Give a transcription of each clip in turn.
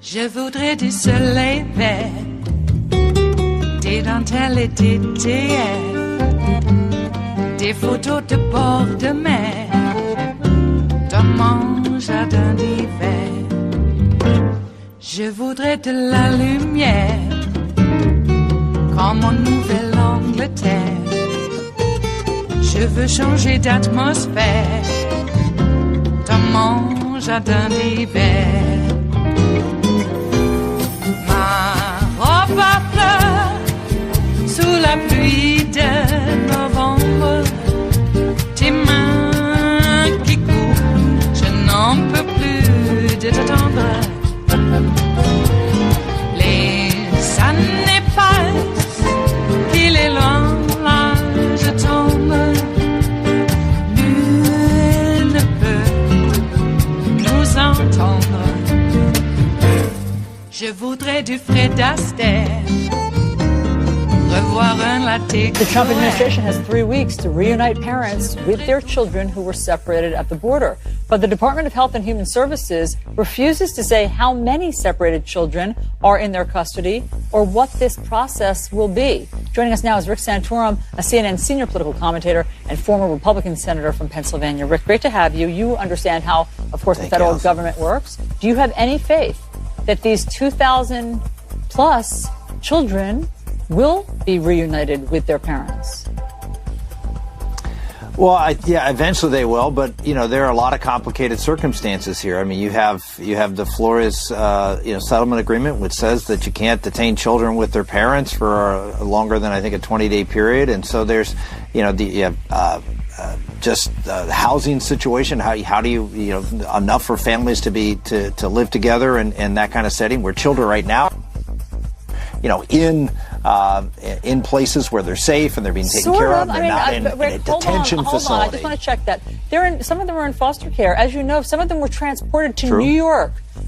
Je voudrais du soleil vert, des dentelles et des théâtres, des photos de bord de mer, dans mon jardin d'hiver. Je voudrais de la lumière, comme en Nouvelle-Angleterre. Je veux changer d'atmosphère, dans mon jardin d'hiver. Ma fleur sous la pluie de novembre, tes mains qui courent, je n'en peux plus de t'attendre. Les années passent, il est loin, là je tombe. Nul ne peut nous entendre. Je voudrais du Fred Astaire, revoir un latte. The Trump administration has 3 weeks to reunite parents with their children who were separated at the border. But the Department of Health and Human Services refuses to say how many separated children are in their custody or what this process will be. Joining us now is Rick Santorum, a CNN senior political commentator and former Republican senator from Pennsylvania. Rick, great to have you. You understand how, of course, the federal government works. Do you have any faith that these 2,000 plus children will be reunited with their parents? Well, yeah, eventually they will, but there are a lot of complicated circumstances here. I mean, you have the Flores settlement agreement, which says that you can't detain children with their parents for longer than I think a 20-day period, and so there's just the housing situation. How do you enough for families to live together in that kind of setting where children right now, in places where they're safe and they're being taken care of. They're not in a detention facility. Hold on, I just want to check that. Some of them are in foster care. As you know, some of them were transported to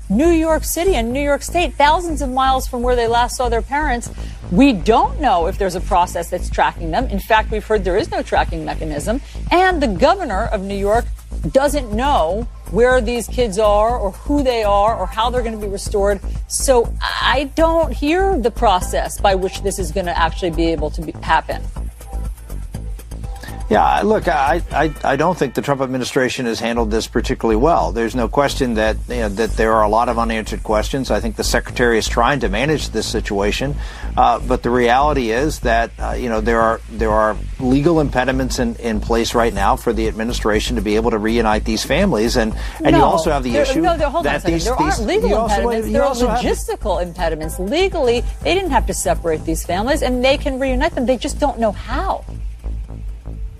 New York City and New York State, thousands of miles from where they last saw their parents. We don't know if there's a process that's tracking them. In fact, we've heard there is no tracking mechanism. And the governor of New York doesn't know where these kids are or who they are or how they're going to be restored. So I don't hear the process by which this is going to actually be able to happen. Yeah, look, I don't think the Trump administration has handled this particularly well. There's no question that that there are a lot of unanswered questions. I think the secretary is trying to manage this situation, but the reality is that there are legal impediments in place right now for the administration to be able to reunite these families, and you also have the issue that there aren't legal impediments. There are logistical impediments. Legally, they didn't have to separate these families, and they can reunite them. They just don't know how.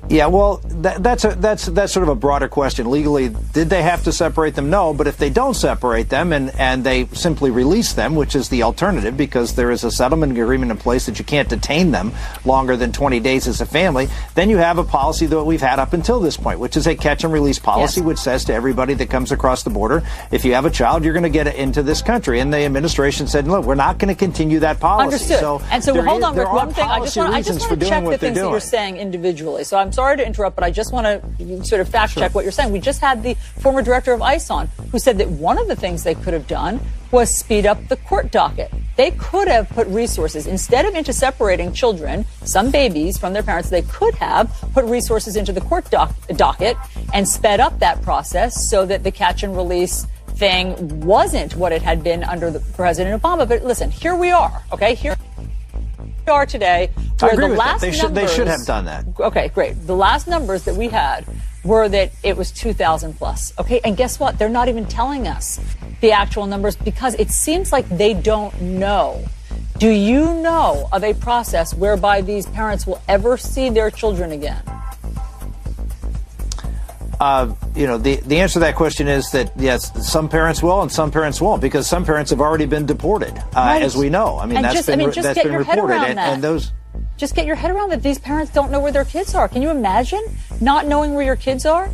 Yeah, well, that's sort of a broader question. Legally, did they have to separate them? No, but if they don't separate them and they simply release them, which is the alternative because there is a settlement agreement in place that you can't detain them longer than 20 days as a family, then you have a policy that we've had up until this point, which is a catch and release policy, which says to everybody that comes across the border, if you have a child, you're going to get it into this country. And the administration said, look, we're not going to continue that policy. Understood. So hold on, Rick, one thing. I just want to check the things that you're saying individually. So I'm sorry to interrupt, but I just want to sort of fact check what you're saying. We just had the former director of ICE on who said that one of the things they could have done was speed up the court docket. They could have put resources, instead of into separating children, some babies from their parents, they could have put resources into the court docket and sped up that process so that the catch and release thing wasn't what it had been under the President Obama. But listen, here we are, okay? Here we are today. I agree with that. They should have done that. Okay, great. The last numbers that we had were that it was 2,000 plus. Okay, and guess what? They're not even telling us the actual numbers because it seems like they don't know. Do you know of a process whereby these parents will ever see their children again? The answer to that question is that, yes, some parents will and some parents won't, because some parents have already been deported, as we know. I mean, that's been reported. And those. just get your head around that these parents don't know where their kids are. Can you imagine not knowing where your kids are?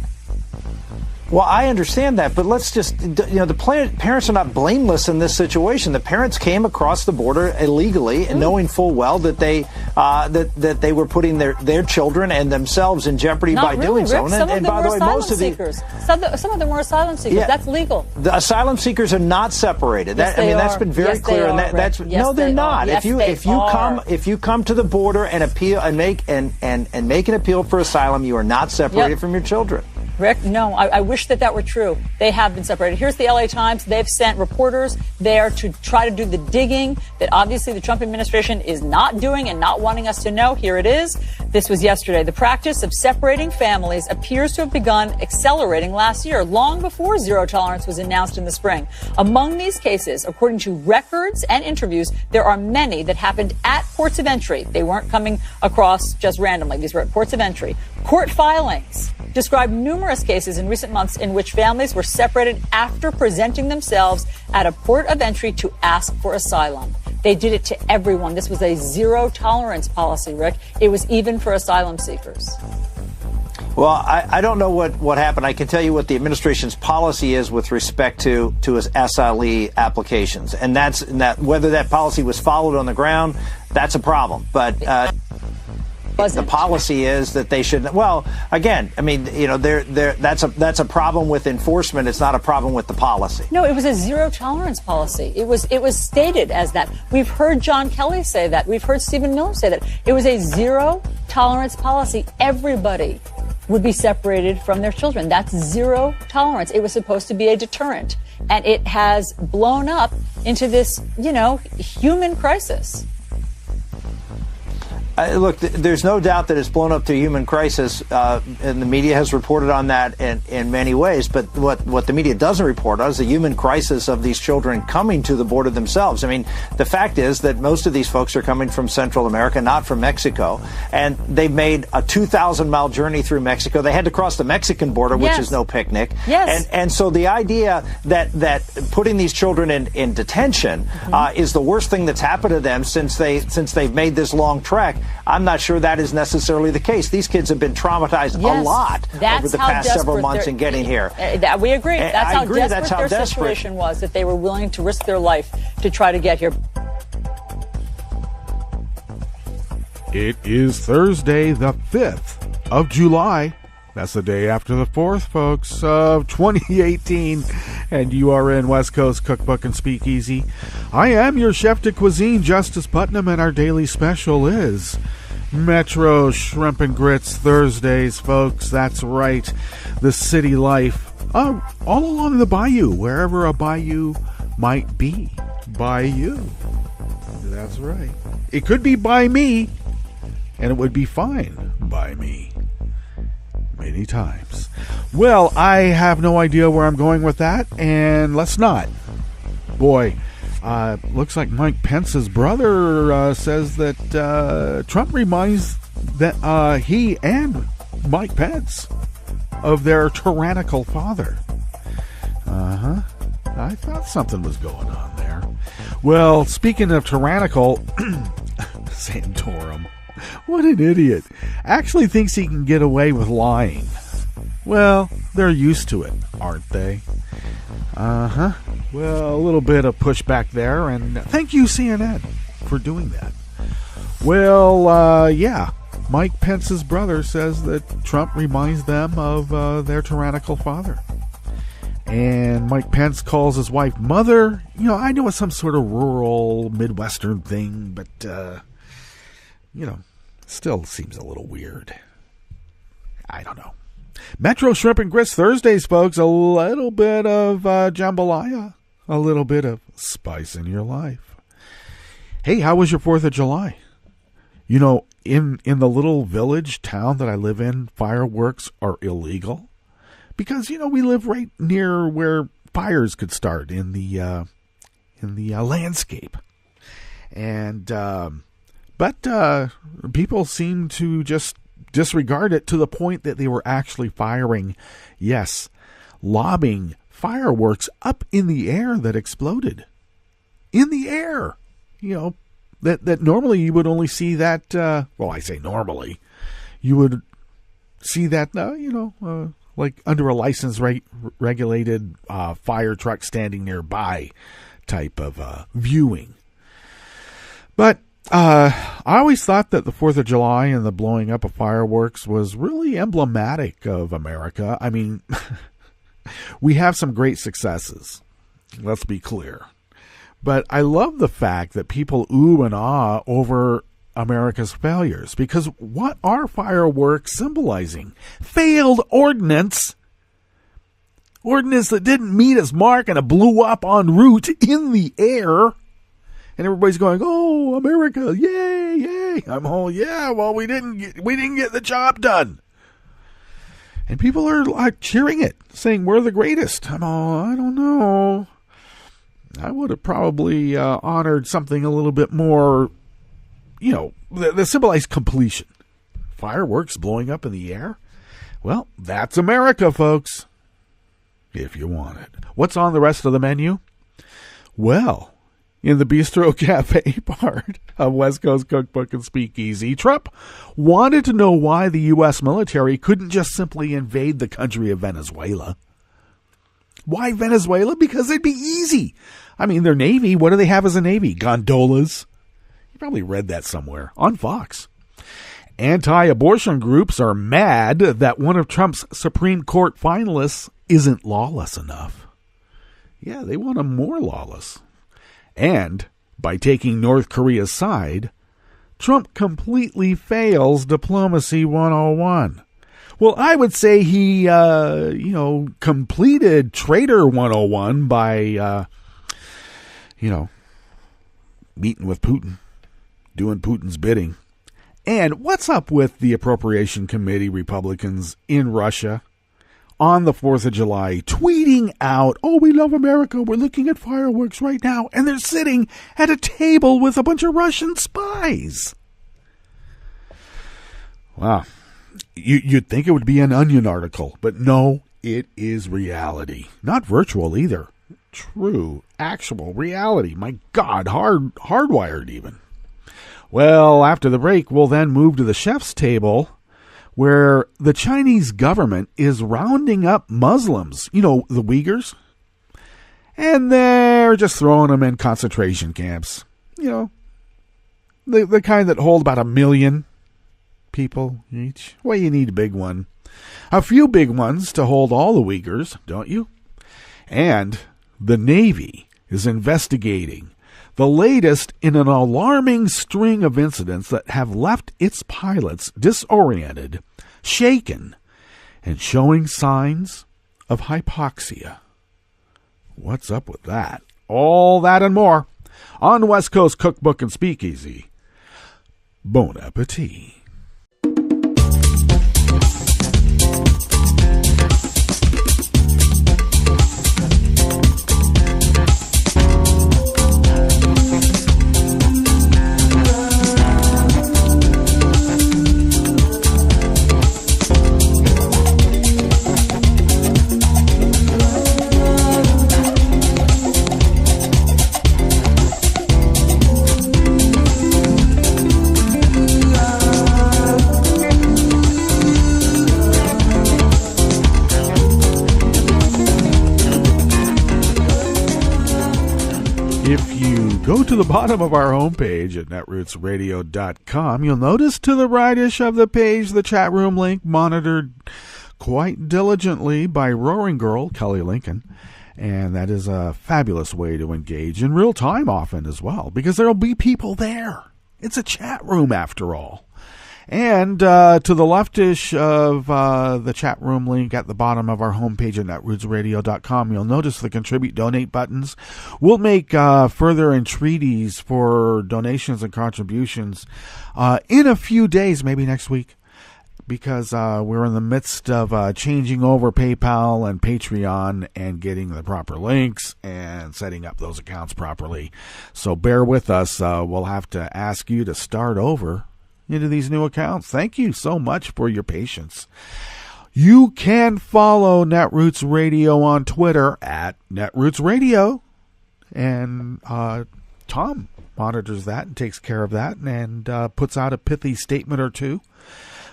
Well, I understand that, but let's just, the parents are not blameless in this situation. The parents came across the border illegally and knowing full well that they that they were putting their children and themselves in jeopardy by doing so. And by the way, most of seekers. Some of them were asylum seekers. Yeah, that's legal. The asylum seekers are not separated. Yes, that's been very clear. And that's no, they're not. Yes, if you come to the border and appeal and make an appeal for asylum, you are not separated from your children. Rick, no, I wish that were true. They have been separated. Here's the LA Times. They've sent reporters there to try to do the digging that obviously the Trump administration is not doing and not wanting us to know. Here it is. This was yesterday. The practice of separating families appears to have begun accelerating last year, long before zero tolerance was announced in the spring. Among these cases, according to records and interviews, there are many that happened at ports of entry. They weren't coming across just randomly. These were at ports of entry. Court filings described numerous cases in recent months in which families were separated after presenting themselves at a port of entry to ask for asylum. They did it to everyone. This was a zero tolerance policy, Rick. It was even for asylum seekers. Well, I don't know what happened. I can tell you what the administration's policy is with respect to its SLE applications. And that's whether that policy was followed on the ground, that's a problem. But the policy is that they should. Well, again, I mean, that's a problem with enforcement. It's not a problem with the policy. No, it was a zero tolerance policy. It was stated as that. We've heard John Kelly say that. We've heard Stephen Miller say that. It was a zero tolerance policy. Everybody would be separated from their children. That's zero tolerance. It was supposed to be a deterrent, and it has blown up into this, human crisis. Look, there's no doubt that it's blown up to a human crisis, and the media has reported on that in many ways. But what the media doesn't report on is the human crisis of these children coming to the border themselves. I mean, the fact is that most of these folks are coming from Central America, not from Mexico, and they've made a 2,000-mile journey through Mexico. They had to cross the Mexican border, which is no picnic. Yes. And so the idea that putting these children in detention is the worst thing that's happened to them since they've made this long trek. I'm not sure that is necessarily the case. These kids have been traumatized a lot over the past several months in getting here. We agree. That's how desperate their situation was, that they were willing to risk their life to try to get here. It is Thursday, the 5th of July. That's the day after the 4th, folks, of 2018. And you are in West Coast Cookbook and Speakeasy. I am your chef de cuisine, Justice Putnam, and our daily special is Metro Shrimp and Grits Thursdays, folks. That's right. The city life all along the bayou, wherever a bayou might be. Bayou. That's right. It could be by me, and it would be fine by me. Many times. Well, I have no idea where I'm going with that, and let's not. Boy, looks like Mike Pence's brother says that Trump reminds that he and Mike Pence of their tyrannical father. I thought something was going on there. Well, speaking of tyrannical, Santorum. What an idiot. Actually thinks he can get away with lying. Well, they're used to it, aren't they? Well, a little bit of pushback there, and thank you, CNN, for doing that. Well, yeah, Mike Pence's brother says that Trump reminds them of their tyrannical father. And Mike Pence calls his wife mother. I know it's some sort of rural Midwestern thing, but, still seems a little weird. I don't know. Metro Shrimp and Grits Thursdays, folks. A little bit of jambalaya. A little bit of spice in your life. Hey, how was your 4th of July? In the little village town that I live in, fireworks are illegal. Because, we live right near where fires could start in the landscape. And, But people seem to just disregard it to the point that they were actually firing, lobbing fireworks up in the air that exploded. In the air. that normally you would only see that, well, I say normally, you would see that, like under a license regulated fire truck standing nearby type of viewing. But I always thought that the 4th of July and the blowing up of fireworks was really emblematic of America. I mean, we have some great successes, let's be clear. But I love the fact that people ooh and ah over America's failures, because what are fireworks symbolizing? Failed ordnance. Ordnance that didn't meet its mark and it blew up en route in the air. And everybody's going, "Oh, America, yay, yay." I'm all, "Yeah, well, we didn't get the job done." And people are like cheering it, saying we're the greatest. I'm all, I don't know. I would have probably honored something a little bit more, that symbolized completion. Fireworks blowing up in the air? Well, that's America, folks, if you want it. What's on the rest of the menu? Well, in the Bistro Cafe part of West Coast Cookbook and Speakeasy, Trump wanted to know why the U.S. military couldn't just simply invade the country of Venezuela. Why Venezuela? Because it'd be easy. I mean, their Navy, what do they have as a Navy? Gondolas. You probably read that somewhere on Fox. Anti-abortion groups are mad that one of Trump's Supreme Court finalists isn't lawless enough. Yeah, they want him more lawless. And by taking North Korea's side, Trump completely fails Diplomacy 101. Well, I would say he, completed Traitor 101 by, meeting with Putin, doing Putin's bidding. And what's up with the Appropriation Committee Republicans in Russia on the 4th of July tweeting out, "Oh, we love America. We're looking at fireworks right now." And they're sitting at a table with a bunch of Russian spies. Wow. You'd think it would be an Onion article, but no, it is reality. Not virtual either. True, actual reality. My God, hardwired even. Well, after the break, we'll then move to the chef's table, where the Chinese government is rounding up Muslims, the Uyghurs, and they're just throwing them in concentration camps. The kind that hold about 1 million people each. Well, you need a big one. A few big ones to hold all the Uyghurs, don't you? And the Navy is investigating the latest in an alarming string of incidents that have left its pilots disoriented, shaken, and showing signs of hypoxia. What's up with that? All that and more on West Coast Cookbook and Speakeasy. Bon appetit. Go to the bottom of our homepage at netrootsradio.com. You'll notice to the rightish of the page the chat room link monitored quite diligently by Roaring Girl Kelly Lincoln. And that is a fabulous way to engage in real time often as well, because there'll be people there. It's a chat room after all. And to the leftish of the chat room link at the bottom of our homepage at netrootsradio.com, you'll notice the contribute donate buttons. We'll make further entreaties for donations and contributions in a few days, maybe next week, because we're in the midst of changing over PayPal and Patreon and getting the proper links and setting up those accounts properly. So bear with us. We'll have to ask you to start over into these new accounts. Thank you so much for your patience. You can follow Netroots Radio on Twitter at Netroots Radio, and Tom monitors that and takes care of that and puts out a pithy statement or two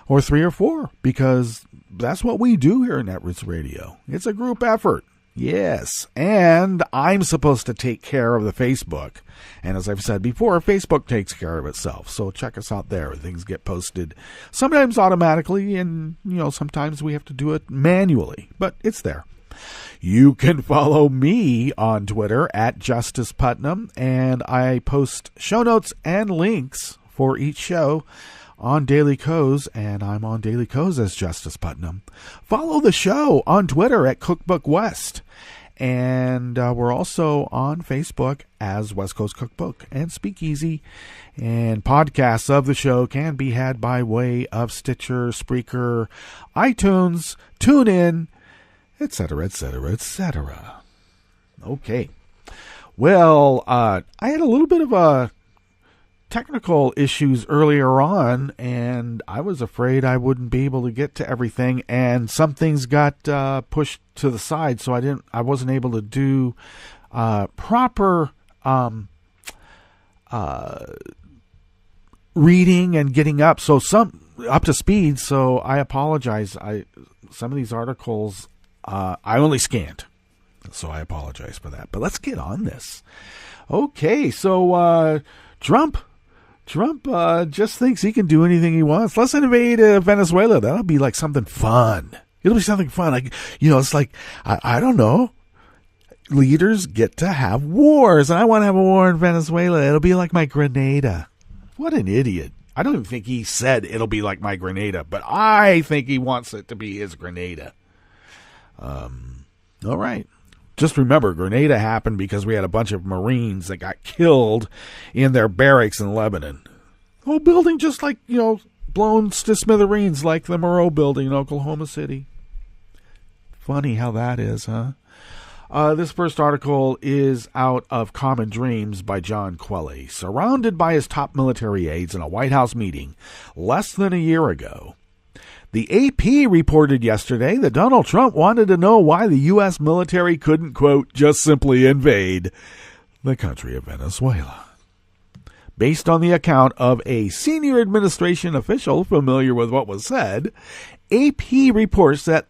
or three or four, because that's what we do here in Netroots Radio. It's a group effort. Yes, and I'm supposed to take care of the Facebook. And as I've said before, Facebook takes care of itself. So check us out there. Things get posted sometimes automatically, and sometimes we have to do it manually, but it's there. You can follow me on Twitter at Justice Putnam, and I post show notes and links for each show on Daily Coz, and I'm on Daily Coz as Justice Putnam. Follow the show on Twitter at Cookbook West, and we're also on Facebook as West Coast Cookbook and Speakeasy, and podcasts of the show can be had by way of Stitcher, Spreaker, iTunes, TuneIn, etc., etc., etc. Okay. Well, I had a little bit of technical issues earlier on, and I was afraid I wouldn't be able to get to everything, and some things got pushed to the side, so I wasn't able to do proper reading and getting up to speed. So I apologize. Some of these articles I only scanned, so I apologize for that. But let's get on this. Okay, so Trump just thinks he can do anything he wants. Let's invade Venezuela. That'll be like something fun. It'll be something fun. Like, it's like, I don't know. Leaders get to have wars, and I want to have a war in Venezuela. It'll be like my Grenada. What an idiot. I don't even think he said it'll be like my Grenada, but I think he wants it to be his Grenada. All right. Just remember, Grenada happened because we had a bunch of Marines that got killed in their barracks in Lebanon. The whole building just like, blown to smithereens like the Moreau building in Oklahoma City. Funny how that is, huh? This first article is out of Common Dreams by John Quelle. Surrounded by his top military aides in a White House meeting less than a year ago, the AP reported yesterday that Donald Trump wanted to know why the U.S. military couldn't, quote, just simply invade the country of Venezuela. Based on the account of a senior administration official familiar with what was said, AP reports that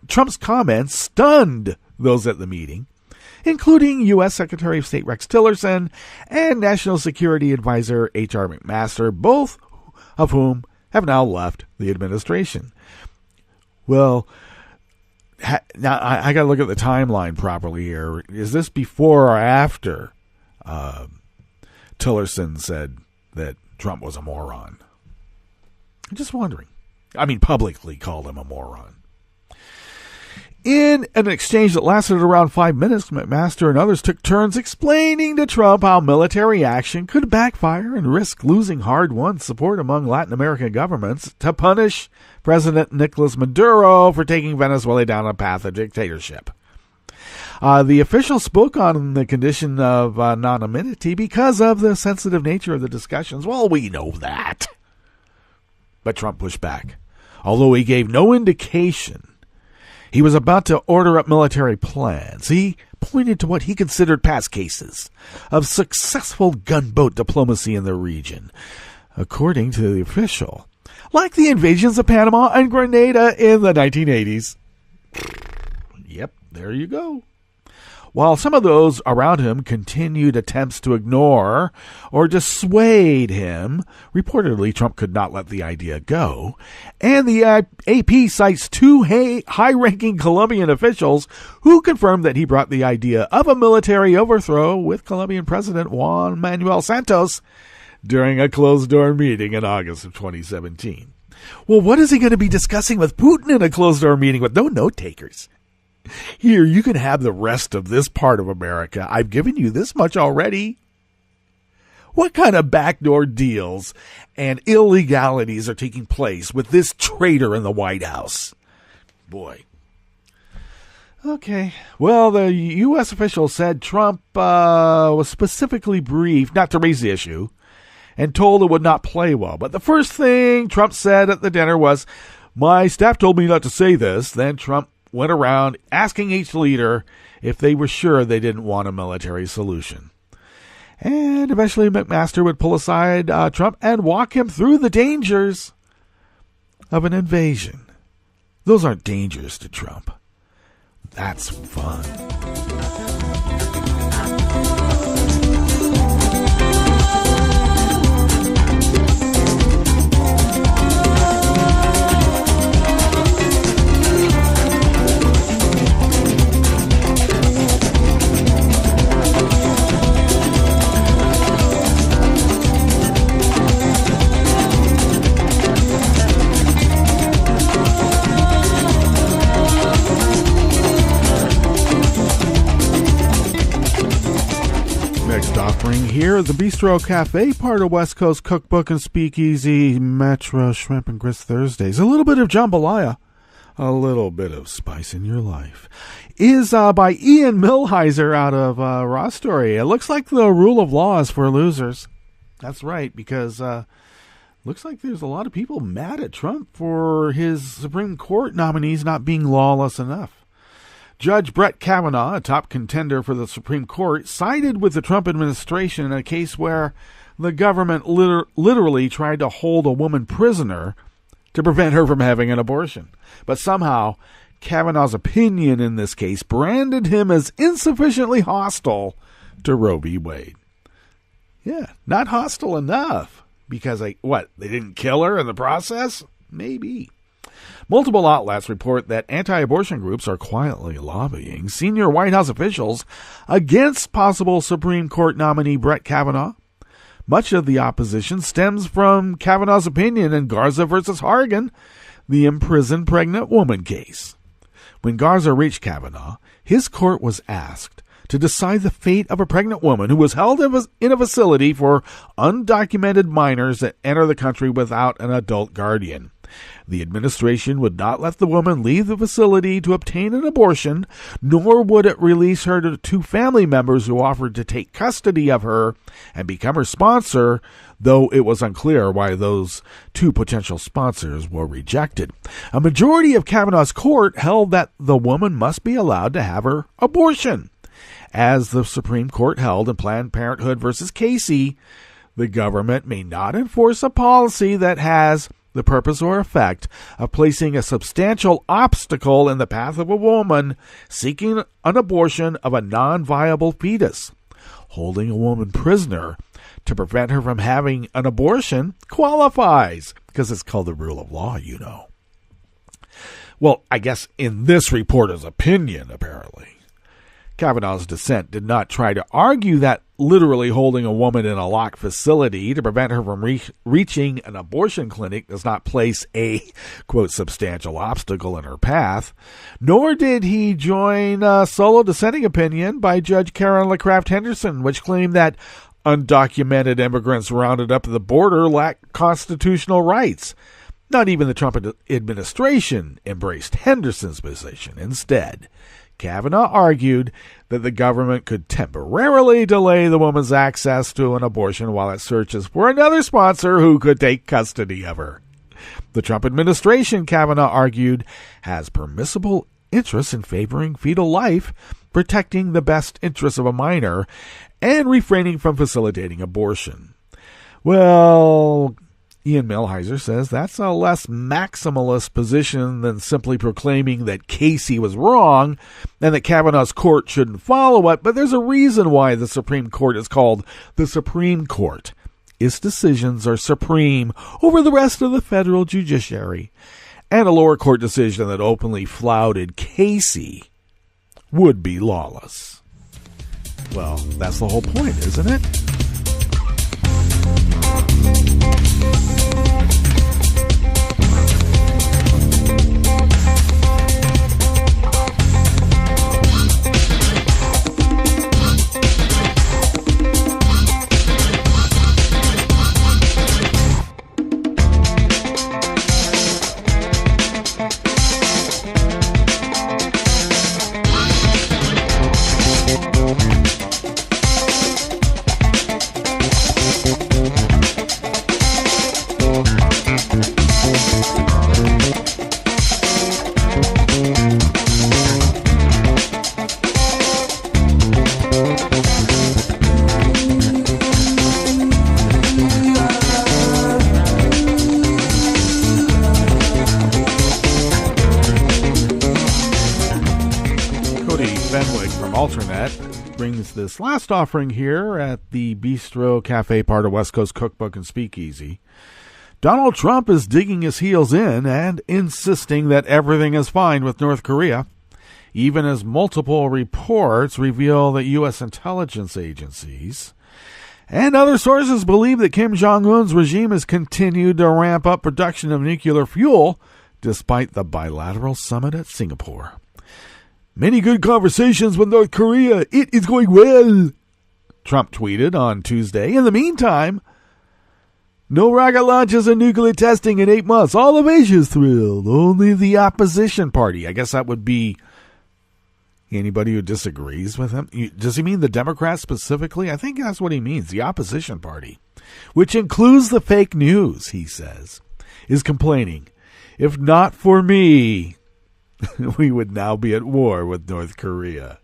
Trump's comments stunned those at the meeting, including U.S. Secretary of State Rex Tillerson and National Security Advisor H.R. McMaster, both of whom have now left the administration. Well, now I got to look at the timeline properly here. Is this before or after Tillerson said that Trump was a moron? I'm just wondering. I mean, publicly called him a moron. In an exchange that lasted around 5 minutes, McMaster and others took turns explaining to Trump how military action could backfire and risk losing hard-won support among Latin American governments to punish President Nicolas Maduro for taking Venezuela down a path of dictatorship. The official spoke on the condition of anonymity because of the sensitive nature of the discussions. Well, we know that. But Trump pushed back, although he gave no indication he was about to order up military plans. He pointed to what he considered past cases of successful gunboat diplomacy in the region, according to the official, like the invasions of Panama and Grenada in the 1980s. Yep, there you go. While some of those around him continued attempts to ignore or dissuade him, reportedly Trump could not let the idea go, and the AP cites two high-ranking Colombian officials who confirmed that he brought the idea of a military overthrow with Colombian President Juan Manuel Santos during a closed-door meeting in August of 2017. Well, what is he going to be discussing with Putin in a closed-door meeting with no note-takers? Here, you can have the rest of this part of America. I've given you this much already. What kind of backdoor deals and illegalities are taking place with this traitor in the White House? Boy. Okay. Well, the U.S. official said Trump was specifically briefed not to raise the issue and told it would not play well. But the first thing Trump said at the dinner was, "My staff told me not to say this." Then Trump went around asking each leader if they were sure they didn't want a military solution. And eventually McMaster would pull aside Trump and walk him through the dangers of an invasion. Those aren't dangers to Trump. That's fun. Next offering here, the Bistro Cafe, part of West Coast Cookbook and Speakeasy Metro Shrimp and Grits Thursdays. A little bit of jambalaya, a little bit of spice in your life, is by Ian Millhiser out of Raw Story. It looks like the rule of law is for losers. That's right, because looks like there's a lot of people mad at Trump for his Supreme Court nominees not being lawless enough. Judge Brett Kavanaugh, a top contender for the Supreme Court, sided with the Trump administration in a case where the government literally tried to hold a woman prisoner to prevent her from having an abortion. But somehow, Kavanaugh's opinion in this case branded him as insufficiently hostile to Roe v. Wade. Yeah, not hostile enough. Because, they didn't kill her in the process? Maybe. Multiple outlets report that anti-abortion groups are quietly lobbying senior White House officials against possible Supreme Court nominee Brett Kavanaugh. Much of the opposition stems from Kavanaugh's opinion in Garza versus Hargan, the imprisoned pregnant woman case. When Garza reached Kavanaugh, his court was asked to decide the fate of a pregnant woman who was held in a facility for undocumented minors that enter the country without an adult guardian. The administration would not let the woman leave the facility to obtain an abortion, nor would it release her to two family members who offered to take custody of her and become her sponsor, though it was unclear why those two potential sponsors were rejected. A majority of Kavanaugh's court held that the woman must be allowed to have her abortion. As the Supreme Court held in Planned Parenthood versus Casey, the government may not enforce a policy that has the purpose or effect of placing a substantial obstacle in the path of a woman seeking an abortion of a non-viable fetus. Holding a woman prisoner to prevent her from having an abortion qualifies, because it's called the rule of law, you know. Well, I guess in this reporter's opinion, apparently, Kavanaugh's dissent did not try to argue that literally holding a woman in a locked facility to prevent her from reaching an abortion clinic does not place a, quote, substantial obstacle in her path, nor did he join a solo dissenting opinion by Judge Karen LaCraft Henderson, which claimed that undocumented immigrants rounded up at the border lack constitutional rights. Not even the Trump administration embraced Henderson's position. Instead, Kavanaugh argued that the government could temporarily delay the woman's access to an abortion while it searches for another sponsor who could take custody of her. The Trump administration, Kavanaugh argued, has permissible interests in favoring fetal life, protecting the best interests of a minor, and refraining from facilitating abortion. Well, Ian Millhiser says that's a less maximalist position than simply proclaiming that Casey was wrong and that Kavanaugh's court shouldn't follow it, but there's a reason why the Supreme Court is called the Supreme Court. Its decisions are supreme over the rest of the federal judiciary, and a lower court decision that openly flouted Casey would be lawless. Well, that's the whole point, isn't it? Alternet brings this last offering here at the Bistro Cafe, part of West Coast Cookbook and Speakeasy. Donald Trump is digging his heels in and insisting that everything is fine with North Korea, even as multiple reports reveal that U.S. intelligence agencies and other sources believe that Kim Jong-un's regime has continued to ramp up production of nuclear fuel despite the bilateral summit at Singapore. Many good conversations with North Korea. It is going well, Trump tweeted on Tuesday. In the meantime, no rocket launches or nuclear testing in 8 months. All of Asia's thrilled. Only the opposition party. I guess that would be anybody who disagrees with him. Does he mean the Democrats specifically? I think that's what he means. The opposition party, which includes the fake news, he says, is complaining. If not for me, we would now be at war with North Korea.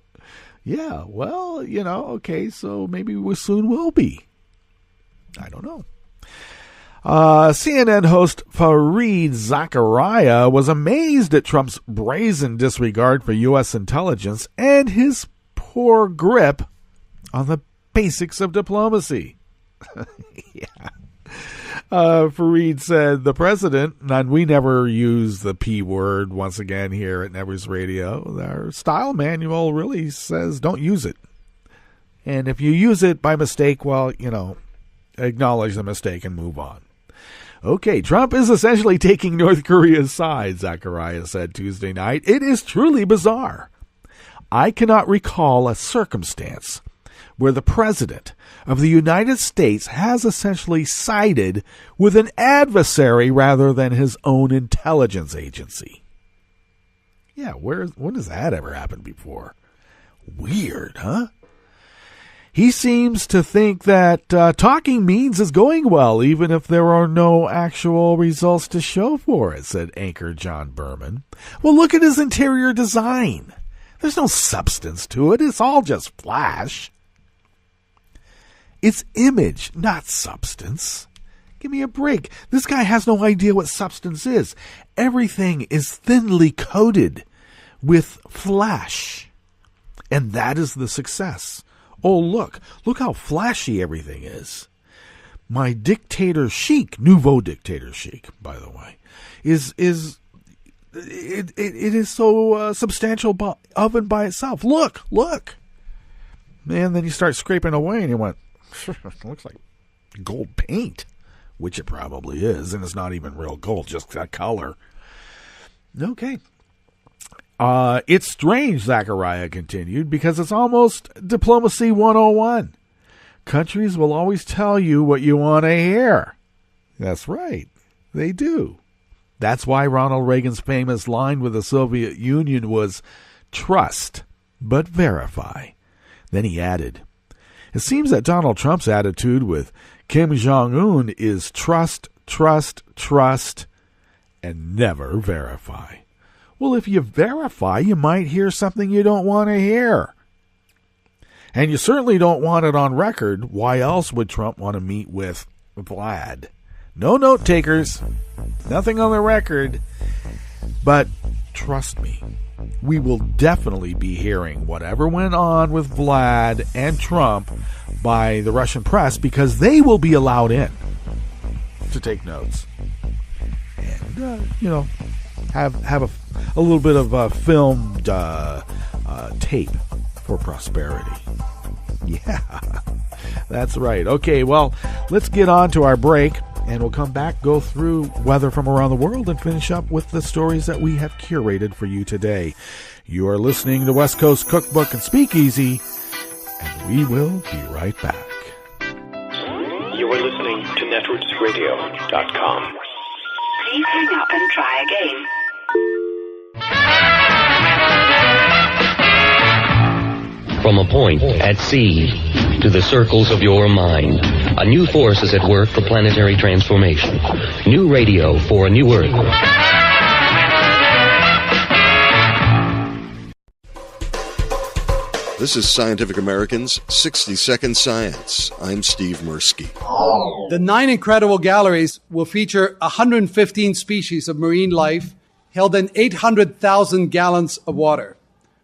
Yeah, well, okay, so maybe we soon will be. I don't know. CNN host Fareed Zakaria was amazed at Trump's brazen disregard for U.S. intelligence and his poor grip on the basics of diplomacy. Yeah. Fareed said, the president, and we never use the P word once again here at Nevers Radio, our style manual really says don't use it. And if you use it by mistake, well, acknowledge the mistake and move on. Okay, Trump is essentially taking North Korea's side, Zakaria said Tuesday night. It is truly bizarre. I cannot recall a circumstance where the president of the United States has essentially sided with an adversary rather than his own intelligence agency. Yeah, when does that ever happen before? Weird, huh? He seems to think that talking means is going well, even if there are no actual results to show for it, said anchor John Berman. Well, look at his interior design. There's no substance to it. It's all just flash. It's image, not substance. Give me a break. This guy has no idea what substance is. Everything is thinly coated with flash. And that is the success. Oh, look how flashy everything is. My dictator chic, nouveau dictator chic, by the way, it is so substantial of and by itself. Look. And then you start scraping away and you went, it looks like gold paint, which it probably is, and it's not even real gold, just that color. Okay. It's strange, Zakaria continued, because it's almost diplomacy 101. Countries will always tell you what you want to hear. That's right. They do. That's why Ronald Reagan's famous line with the Soviet Union was, trust, but verify. Then he added, it seems that Donald Trump's attitude with Kim Jong-un is trust, trust, trust, and never verify. Well, if you verify, you might hear something you don't want to hear. And you certainly don't want it on record. Why else would Trump want to meet with Vlad? No note takers. Nothing on the record. But trust me, we will definitely be hearing whatever went on with Vlad and Trump by the Russian press, because they will be allowed in to take notes. And, have a little bit of filmed tape for prosperity. Yeah, that's right. Okay, well, let's get on to our break, and we'll come back, go through weather from around the world, and finish up with the stories that we have curated for you today. You are listening to West Coast Cookbook and Speakeasy, and we will be right back. You are listening to netrootsradio.com. Please hang up and try again. From a point at sea to the circles of your mind, a new force is at work for planetary transformation. New radio for a new Earth. This is Scientific American's 60-Second Science. I'm Steve Mirsky. The 9 incredible galleries will feature 115 species of marine life held in 800,000 gallons of water.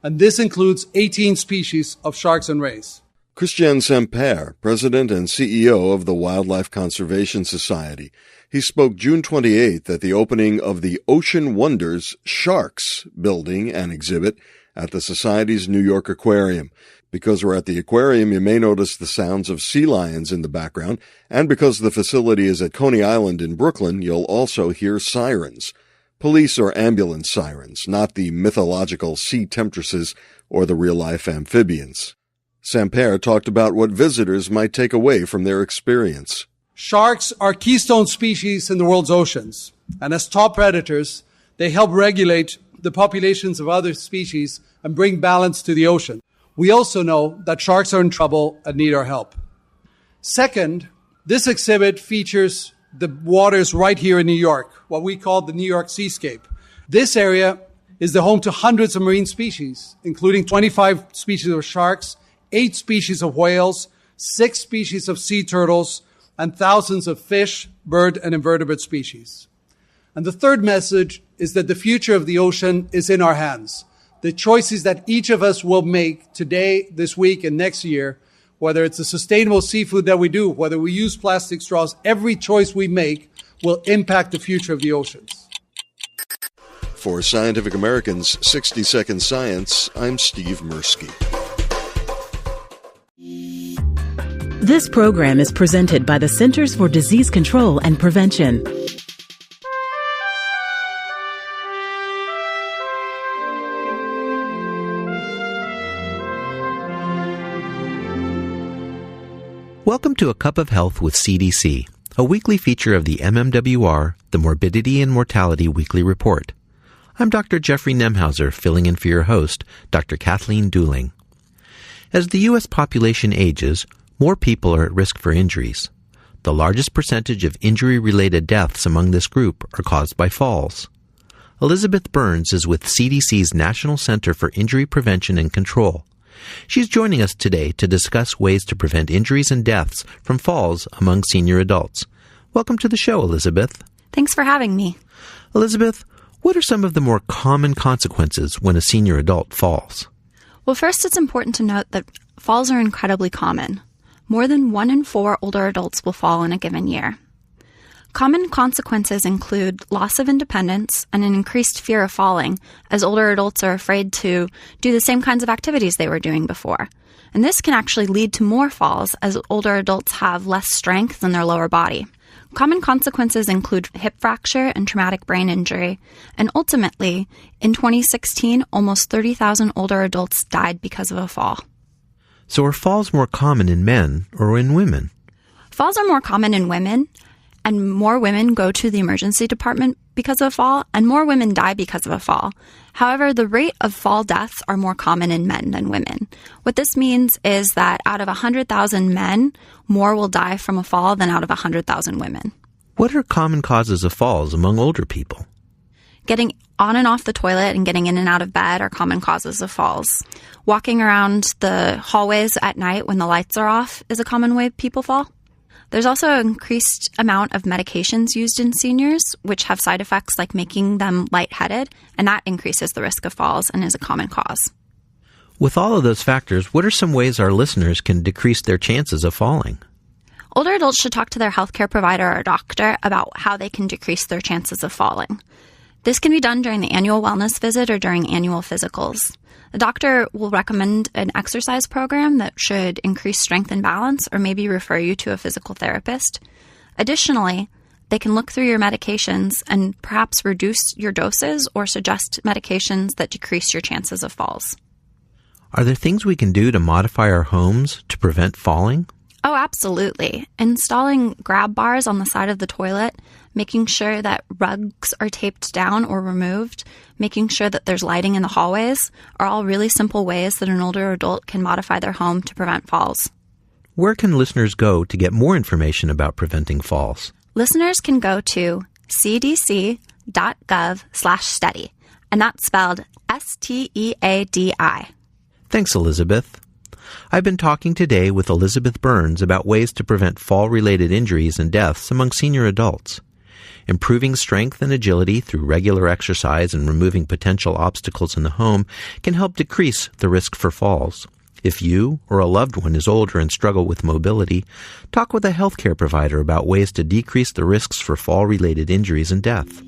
and this includes 18 species of sharks and rays. Christian Semper, President and CEO of the Wildlife Conservation Society. He spoke June 28th at the opening of the Ocean Wonders Sharks building and exhibit at the Society's New York Aquarium. Because we're at the aquarium, you may notice the sounds of sea lions in the background, and because the facility is at Coney Island in Brooklyn, you'll also hear sirens. Police or ambulance sirens, not the mythological sea temptresses or the real-life amphibians. Semper talked about what visitors might take away from their experience. Sharks are keystone species in the world's oceans, and as top predators, they help regulate the populations of other species and bring balance to the ocean. We also know that sharks are in trouble and need our help. Second, this exhibit features the waters right here in New York, what we call the New York seascape. This area is the home to hundreds of marine species, including 25 species of sharks, 8 species of whales, 6 species of sea turtles, and thousands of fish, bird, and invertebrate species. And the third message is that the future of the ocean is in our hands. The choices that each of us will make today, this week, and next year, whether it's the sustainable seafood that we do, whether we use plastic straws, every choice we make will impact the future of the oceans. For Scientific American's 60 Second Science, I'm Steve Mirsky. This program is presented by the Centers for Disease Control and Prevention. Welcome to A Cup of Health with CDC, a weekly feature of the MMWR, the Morbidity and Mortality Weekly Report. I'm Dr. Jeffrey Nemhauser, filling in for your host, Dr. Kathleen Dooling. As the U.S. population ages, more people are at risk for injuries. The largest percentage of injury-related deaths among this group are caused by falls. Elizabeth Burns is with CDC's National Center for Injury Prevention and Control. She's joining us today to discuss ways to prevent injuries and deaths from falls among senior adults. Welcome to the show, Elizabeth. Thanks for having me. Elizabeth, what are some of the more common consequences when a senior adult falls? Well, first, it's important to note that falls are incredibly common. More than 1 in 4 older adults will fall in a given year. Common consequences include loss of independence and an increased fear of falling, as older adults are afraid to do the same kinds of activities they were doing before. And this can actually lead to more falls, as older adults have less strength in their lower body. Common consequences include hip fracture and traumatic brain injury. And ultimately, in 2016, almost 30,000 older adults died because of a fall. So are falls more common in men or in women? Falls are more common in women, and more women go to the emergency department because of a fall, and more women die because of a fall. However, the rate of fall deaths are more common in men than women. What this means is that out of 100,000 men, more will die from a fall than out of 100,000 women. What are common causes of falls among older people? Getting on and off the toilet and getting in and out of bed are common causes of falls. Walking around the hallways at night when the lights are off is a common way people fall. There's also an increased amount of medications used in seniors, which have side effects like making them lightheaded, and that increases the risk of falls and is a common cause. With all of those factors, what are some ways our listeners can decrease their chances of falling? Older adults should talk to their healthcare provider or doctor about how they can decrease their chances of falling. This can be done during the annual wellness visit or during annual physicals. The doctor will recommend an exercise program that should increase strength and balance, or maybe refer you to a physical therapist. Additionally, they can look through your medications and perhaps reduce your doses or suggest medications that decrease your chances of falls. Are there things we can do to modify our homes to prevent falling? Oh, absolutely. Installing grab bars on the side of the toilet, making sure that rugs are taped down or removed, making sure that there's lighting in the hallways are all really simple ways that an older adult can modify their home to prevent falls. Where can listeners go to get more information about preventing falls? Listeners can go to cdc.gov/study, and that's spelled STEADI. Thanks, Elizabeth. I've been talking today with Elizabeth Burns about ways to prevent fall-related injuries and deaths among senior adults. Improving strength and agility through regular exercise and removing potential obstacles in the home can help decrease the risk for falls. If you or a loved one is older and struggle with mobility, talk with a healthcare provider about ways to decrease the risks for fall-related injuries and death.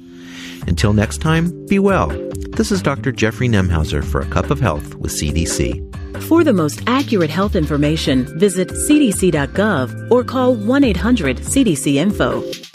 Until next time, be well. This is Dr. Jeffrey Nemhauser for A Cup of Health with CDC. For the most accurate health information, visit cdc.gov or call 1-800-CDC-INFO.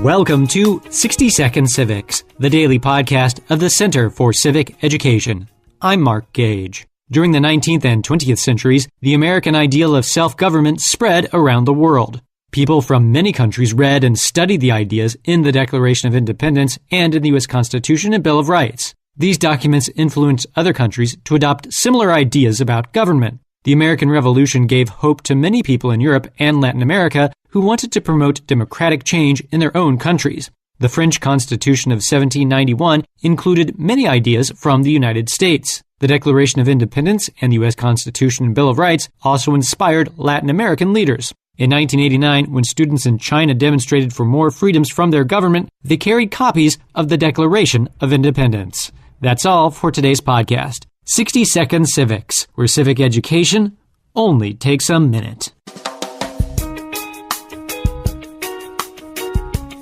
Welcome to 60 Second Civics, the daily podcast of the Center for Civic Education. I'm Mark Gage. During the 19th and 20th centuries, the American ideal of self-government spread around the world. People from many countries read and studied the ideas in the Declaration of Independence and in the U.S. Constitution and Bill of Rights. These documents influenced other countries to adopt similar ideas about government. The American Revolution gave hope to many people in Europe and Latin America who wanted to promote democratic change in their own countries. The French Constitution of 1791 included many ideas from the United States. The Declaration of Independence and the U.S. Constitution and Bill of Rights also inspired Latin American leaders. In 1989, when students in China demonstrated for more freedoms from their government, they carried copies of the Declaration of Independence. That's all for today's podcast. 60 Second Civics, where civic education only takes a minute.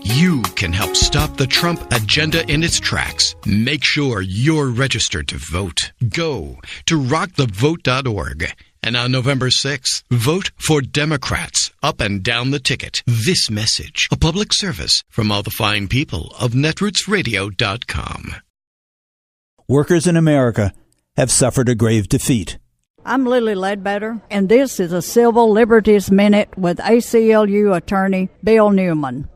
You can help stop the Trump agenda in its tracks. Make sure you're registered to vote. Go to rockthevote.org. And on November 6th, vote for Democrats up and down the ticket. This message, a public service from all the fine people of netrootsradio.com. Workers in America have suffered a grave defeat. I'm Lily Ledbetter, and this is a Civil Liberties Minute with ACLU attorney Bill Newman.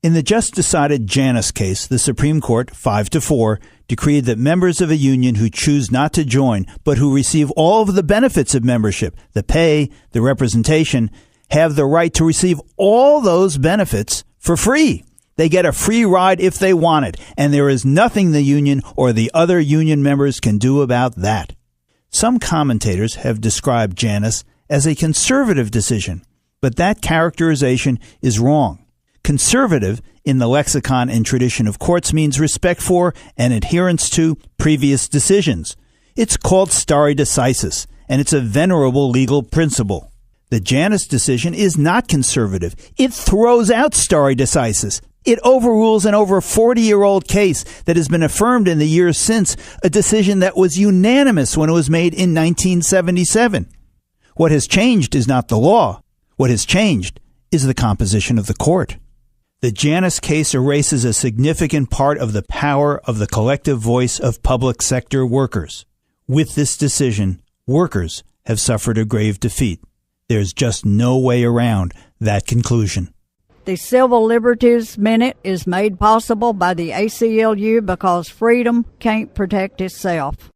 In the just-decided Janus case, the Supreme Court, 5-4, decreed that members of a union who choose not to join, but who receive all of the benefits of membership, the pay, the representation, have the right to receive all those benefits for free. They get a free ride if they want it, and there is nothing the union or the other union members can do about that. Some commentators have described Janus as a conservative decision, but that characterization is wrong. Conservative, in the lexicon and tradition of courts, means respect for and adherence to previous decisions. It's called stare decisis, and it's a venerable legal principle. The Janus decision is not conservative. It throws out stare decisis. It overrules an over 40-year-old case that has been affirmed in the years since, a decision that was unanimous when it was made in 1977. What has changed is not the law. What has changed is the composition of the court. The Janus case erases a significant part of the power of the collective voice of public sector workers. With this decision, workers have suffered a grave defeat. There's just no way around that conclusion. The Civil Liberties Minute is made possible by the ACLU because freedom can't protect itself.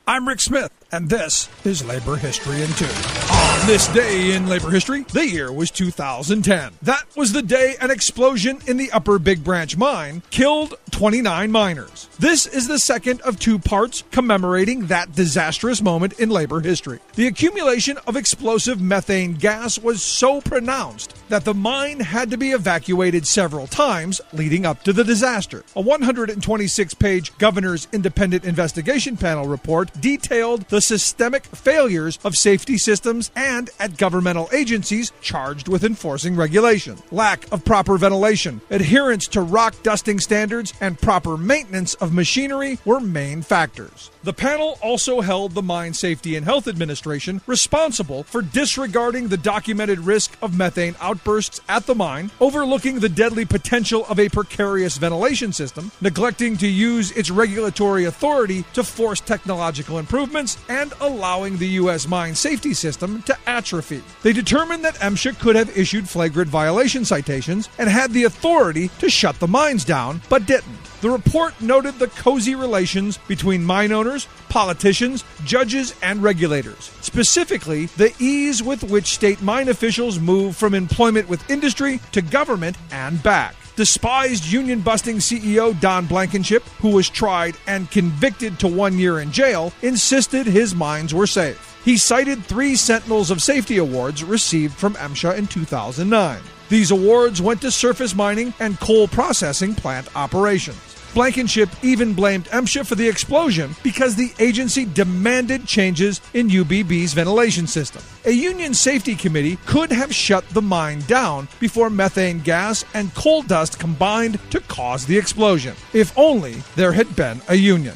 I'm Rick Smith, and this is Labor History in 2. On this day in labor history, the year was 2010. That was the day an explosion in the Upper Big Branch mine killed 29 miners. This is the second of two parts commemorating that disastrous moment in labor history. The accumulation of explosive methane gas was so pronounced that the mine had to be evacuated several times leading up to the disaster. A 126-page Governor's Independent Investigation Panel report detailed the systemic failures of safety systems and at governmental agencies charged with enforcing regulation. Lack of proper ventilation, adherence to rock dusting standards, and proper maintenance of machinery were main factors. The panel also held the Mine Safety and Health Administration responsible for disregarding the documented risk of methane outbursts at the mine, overlooking the deadly potential of a precarious ventilation system, neglecting to use its regulatory authority to force technological improvements, and allowing the U.S. mine safety system to atrophy. They determined that MSHA could have issued flagrant violation citations and had the authority to shut the mines down, but didn't. The report noted the cozy relations between mine owners, politicians, judges, and regulators. Specifically, the ease with which state mine officials move from employment with industry to government and back. Despised union-busting CEO Don Blankenship, who was tried and convicted to 1 year in jail, insisted his mines were safe. He cited 3 Sentinels of Safety Awards received from MSHA in 2009. These awards went to surface mining and coal processing plant operations. Blankenship even blamed MSHA for the explosion because the agency demanded changes in UBB's ventilation system. A union safety committee could have shut the mine down before methane gas and coal dust combined to cause the explosion, if only there had been a union.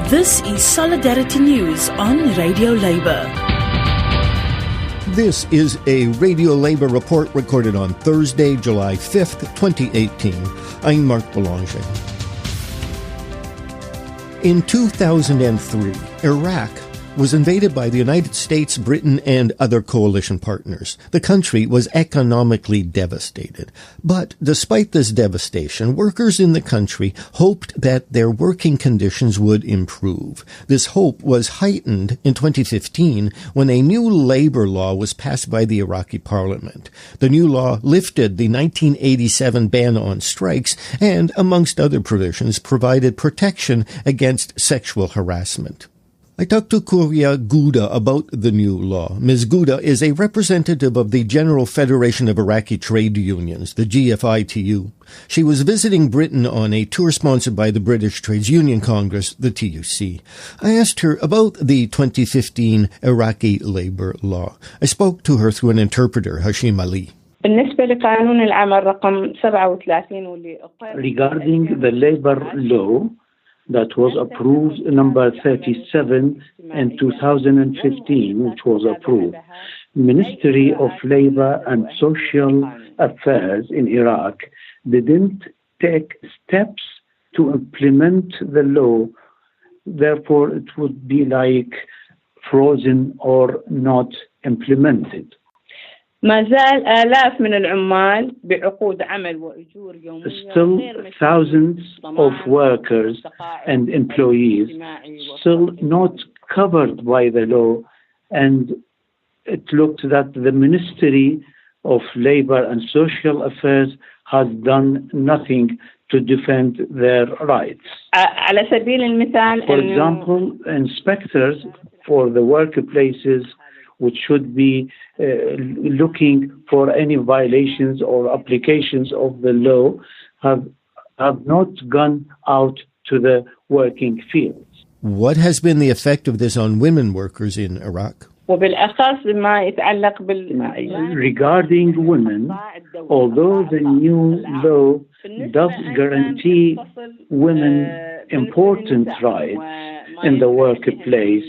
This is Solidarity News on Radio Labour. This is a Radio Labour report recorded on Thursday, July 5th, 2018. I'm Mark Boulanger. In 2003, Iraq was invaded by the United States, Britain, and other coalition partners. The country was economically devastated. But despite this devastation, workers in the country hoped that their working conditions would improve. This hope was heightened in 2015 when a new labor law was passed by the Iraqi parliament. The new law lifted the 1987 ban on strikes and, amongst other provisions, provided protection against sexual harassment. I talked to Kuria Gouda about the new law. Ms. Gouda is a representative of the General Federation of Iraqi Trade Unions, the GFITU. She was visiting Britain on a tour sponsored by the British Trades Union Congress, the TUC. I asked her about the 2015 Iraqi labor law. I spoke to her through an interpreter, Hashim Ali. Regarding the labor law that was approved, number 37 in 2015, which was approved, Ministry of Labor and Social Affairs in Iraq didn't take steps to implement the law. Therefore, it would be like frozen or not implemented. Still, thousands of workers and employees still not covered by the law, and it looked that the Ministry of Labor and Social Affairs has done nothing to defend their rights. For example, inspectors for the workplaces which should be looking for any violations or applications of the law have not gone out to the working fields. What has been the effect of this on women workers in Iraq? Regarding women, although the new law does guarantee women important rights in the workplace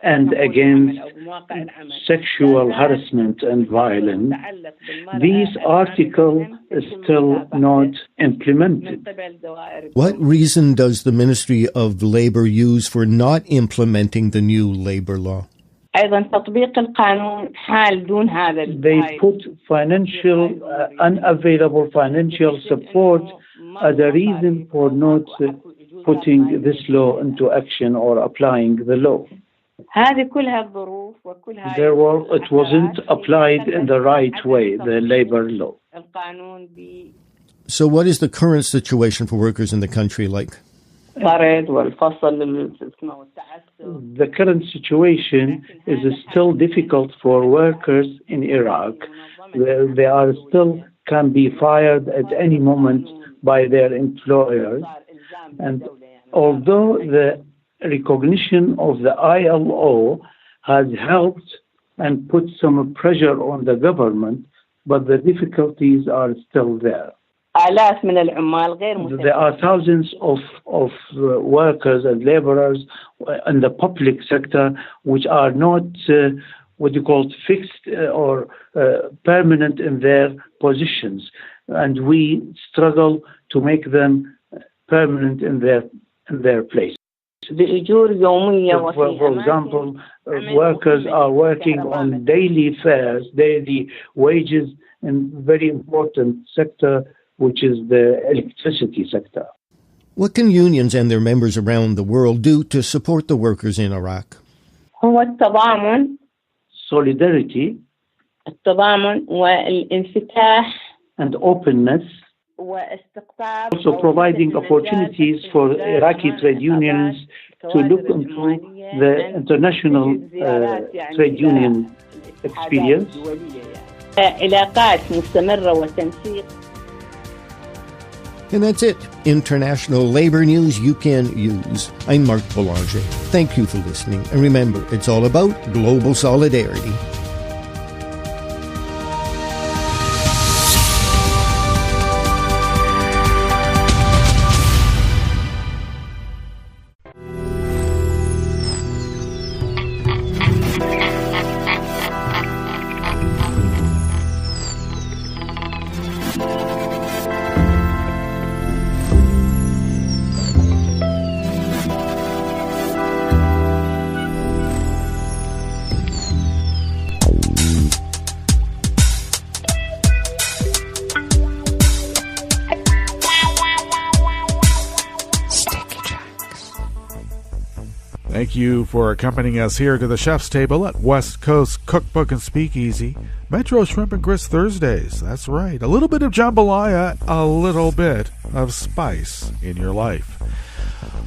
and against sexual harassment and violence, these articles are still not implemented. What reason does the Ministry of Labor use for not implementing the new labor law? They put unavailable financial support as a reason for not putting this law into action or applying the law. It wasn't applied in the right way, the labor law. So what is the current situation for workers in the country like? The current situation is still difficult for workers in Iraq. They are still can be fired at any moment by their employers. And although the recognition of the ILO has helped and put some pressure on the government, but the difficulties are still there. There are thousands of workers and laborers in the public sector which are not fixed or permanent in their positions, and we struggle to make them permanent in their place. For example, workers are working on daily fares, daily wages in very important sector, which is the electricity sector. What can unions and their members around the world do to support the workers in Iraq? Solidarity and openness Also providing opportunities for Iraqi trade unions to look into the international trade union experience. And that's it. International labor news you can use. I'm Mark Boulanger. Thank you for listening. And remember, it's all about global solidarity. Thank you for accompanying us here to the chef's table at West Coast Cookbook and Speakeasy. Metro Shrimp and Grits Thursdays. That's right. A little bit of jambalaya, a little bit of spice in your life.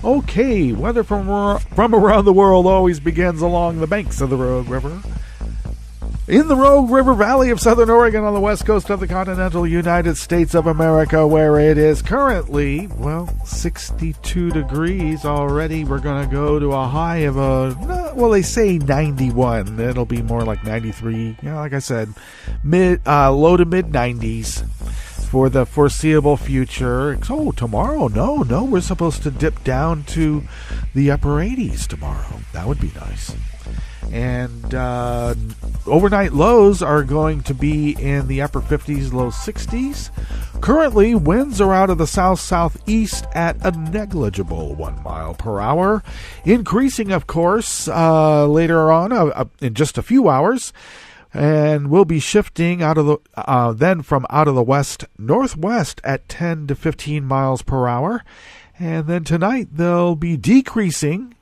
Okay, weather from around the world always begins along the banks of the Rogue River. In the Rogue River Valley of Southern Oregon on the west coast of the continental United States of America, where it is currently, 62 degrees already. We're going to go to a high of they say 91. It'll be more like 93. Like I said, low to mid 90s for the foreseeable future. Oh, tomorrow, no, we're supposed to dip down to the upper 80s tomorrow. That would be nice. And overnight lows are going to be in the upper 50s, low 60s. Currently, winds are out of the south-southeast at a negligible 1 mile per hour. Increasing, of course, later on in just a few hours. And we'll be shifting out of the west-northwest at 10 to 15 miles per hour. And then tonight, they'll be decreasing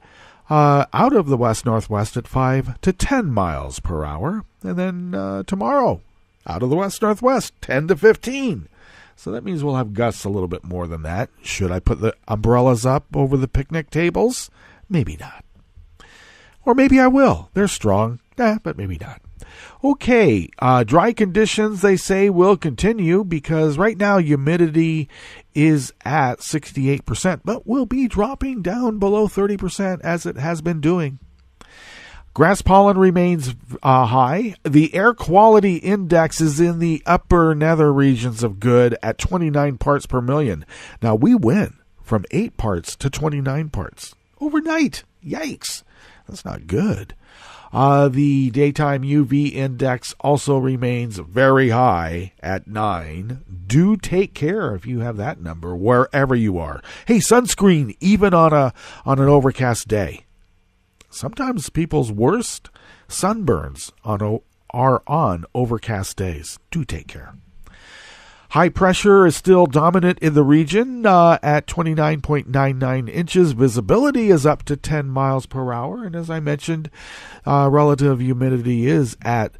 out of the west-northwest at 5 to 10 miles per hour. And then tomorrow, out of the west-northwest, 10 to 15. So that means we'll have gusts a little bit more than that. Should I put the umbrellas up over the picnic tables? Maybe not. Or maybe I will. They're strong, but maybe not. Okay, dry conditions, they say, will continue because right now humidity is at 68%, but will be dropping down below 30% as it has been doing. Grass pollen remains high. The air quality index is in the upper nether regions of good at 29 parts per million. Now, we went from 8 parts to 29 parts overnight. Yikes. That's not good. The daytime UV index also remains very high at 9. Do take care if you have that number wherever you are. Hey, sunscreen even on an overcast day. Sometimes people's worst sunburns are on overcast days. Do take care. High pressure is still dominant in the region at 29.99 inches. Visibility is up to 10 miles per hour. And as I mentioned, relative humidity is at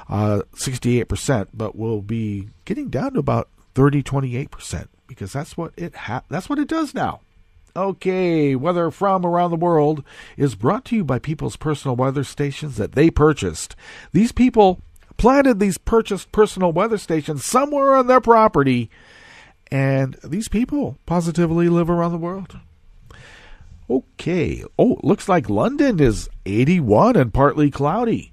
68%, but will be getting down to about 28% because that's what it does now. Okay, weather from around the world is brought to you by people's personal weather stations that they purchased. These people planted these purchased personal weather stations somewhere on their property, and these people positively live around the world. Okay. Oh, looks like London is 81 and partly cloudy.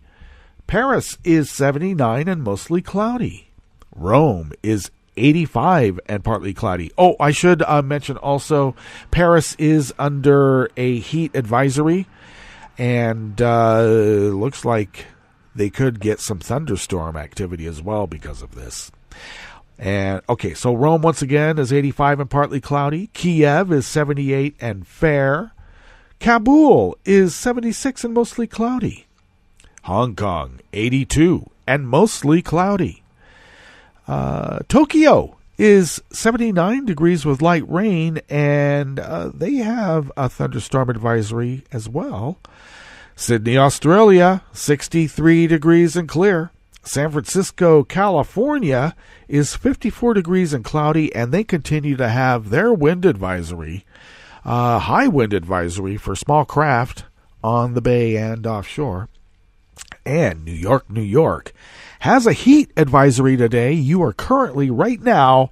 Paris is 79 and mostly cloudy. Rome is 85 and partly cloudy. Oh, I should mention also Paris is under a heat advisory, and looks like they could get some thunderstorm activity as well because of this. And okay, so Rome once again is 85 and partly cloudy. Kiev is 78 and fair. Kabul is 76 and mostly cloudy. Hong Kong 82 and mostly cloudy. Tokyo is 79 degrees with light rain, and they have a thunderstorm advisory as well. Sydney, Australia, 63 degrees and clear. San Francisco, California is 54 degrees and cloudy, and they continue to have their wind advisory, high wind advisory for small craft on the bay and offshore. And New York has a heat advisory today. You are currently, right now,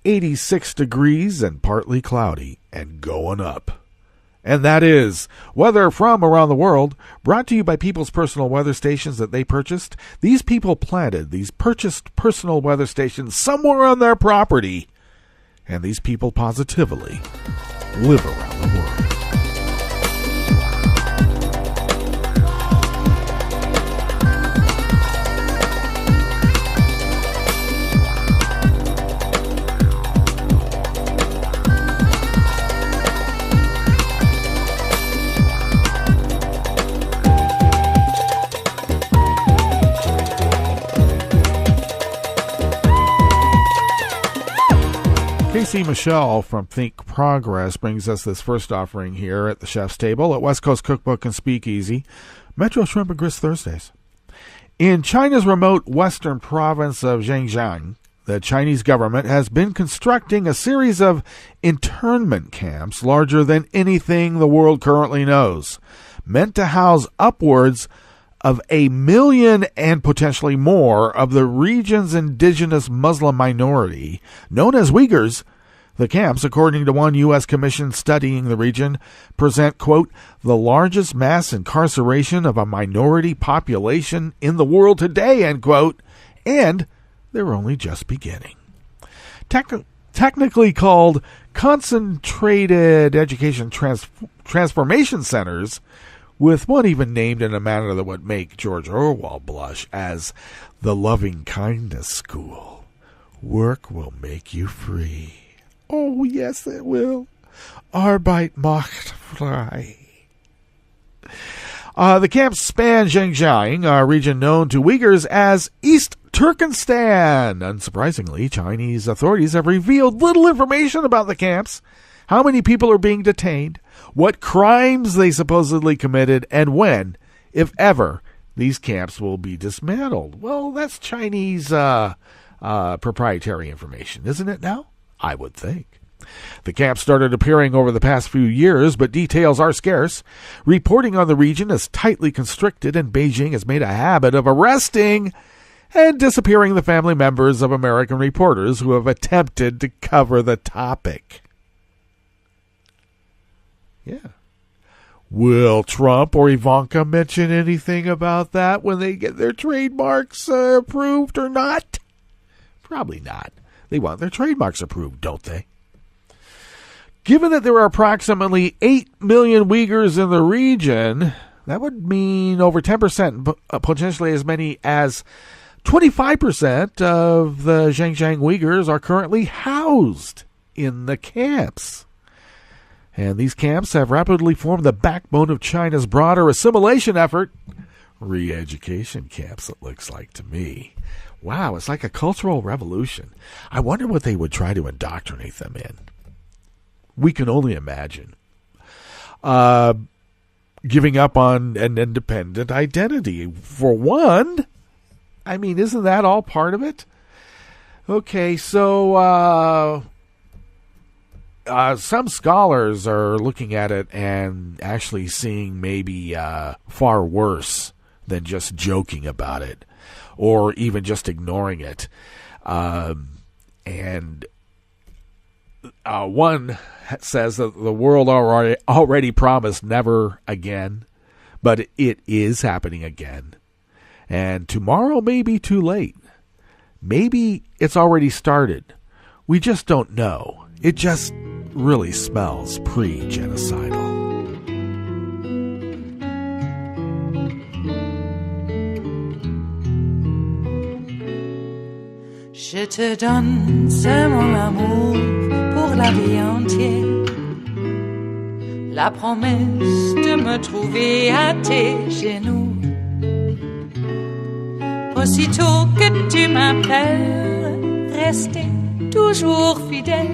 86 degrees and partly cloudy and going up. And that is weather from around the world, brought to you by people's personal weather stations that they purchased. These people planted these purchased personal weather stations somewhere on their property, and these people positively live around the world. Casey Michelle from Think Progress brings us this first offering here at the Chef's Table at West Coast Cookbook and Speakeasy, Metro Shrimp and Grist Thursdays. In China's remote western province of Xinjiang, the Chinese government has been constructing a series of internment camps larger than anything the world currently knows, meant to house upwards of 1 million and potentially more of the region's indigenous Muslim minority, known as Uyghurs. The camps, according to one U.S. commission studying the region, present, quote, the largest mass incarceration of a minority population in the world today, end quote, and they're only just beginning. Technically called concentrated education transformation centers, with one even named in a manner that would make George Orwell blush as the Loving Kindness School. Work will make you free. Oh, yes, it will. Arbeit macht frei. The camps span Xinjiang, a region known to Uyghurs as East Turkestan. Unsurprisingly, Chinese authorities have revealed little information about the camps, how many people are being detained, what crimes they supposedly committed, and when, if ever, these camps will be dismantled. Well, that's Chinese proprietary information, isn't it now? I would think. The camp started appearing over the past few years, but details are scarce. Reporting on the region is tightly constricted, and Beijing has made a habit of arresting and disappearing the family members of American reporters who have attempted to cover the topic. Yeah. Will Trump or Ivanka mention anything about that when they get their trademarks approved or not? Probably not. They want their trademarks approved, don't they? Given that there are approximately 8 million Uyghurs in the region, that would mean over 10%, potentially as many as 25% of the Xinjiang Uyghurs are currently housed in the camps. And these camps have rapidly formed the backbone of China's broader assimilation effort. Re-education camps, it looks like to me. Wow, it's like a cultural revolution. I wonder what they would try to indoctrinate them in. We can only imagine. Giving up on an independent identity. For one, I mean, isn't that all part of it? Okay, so some scholars are looking at it and actually seeing maybe far worse than just joking about it or even just ignoring it. And one says that the world already promised never again, but it is happening again. And tomorrow may be too late. Maybe it's already started. We just don't know. It just really smells pre-genocidal. Je te donne, c'est mon amour pour la vie entière. La promesse de me trouver à tes genoux. Aussitôt que tu m'appelles, rester toujours fidèle.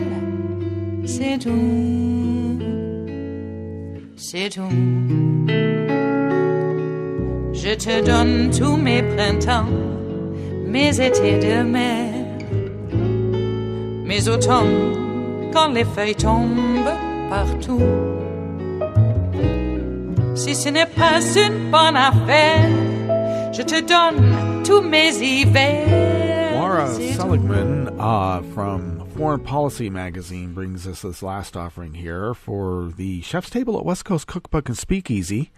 C'est tout, c'est tout. Je te donne tous mes printemps mes étés de mer, mes automnes quand les feuilles tombent partout. Si ce n'est pas une bonne affaire, je te donne tous mes hivers. Laura Seligman from Foreign Policy magazine brings us this last offering here for the Chef's Table at West Coast Cookbook and Speakeasy.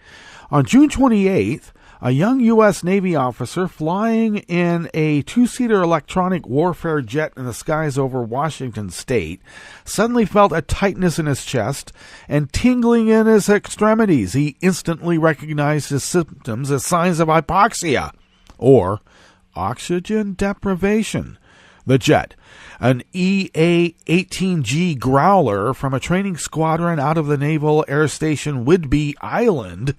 On June 28th, a young U.S. Navy officer flying in a two-seater electronic warfare jet in the skies over Washington State suddenly felt a tightness in his chest and tingling in his extremities. He instantly recognized his symptoms as signs of hypoxia, or oxygen deprivation. The jet, an EA-18G Growler from a training squadron out of the Naval Air Station Whidbey Island,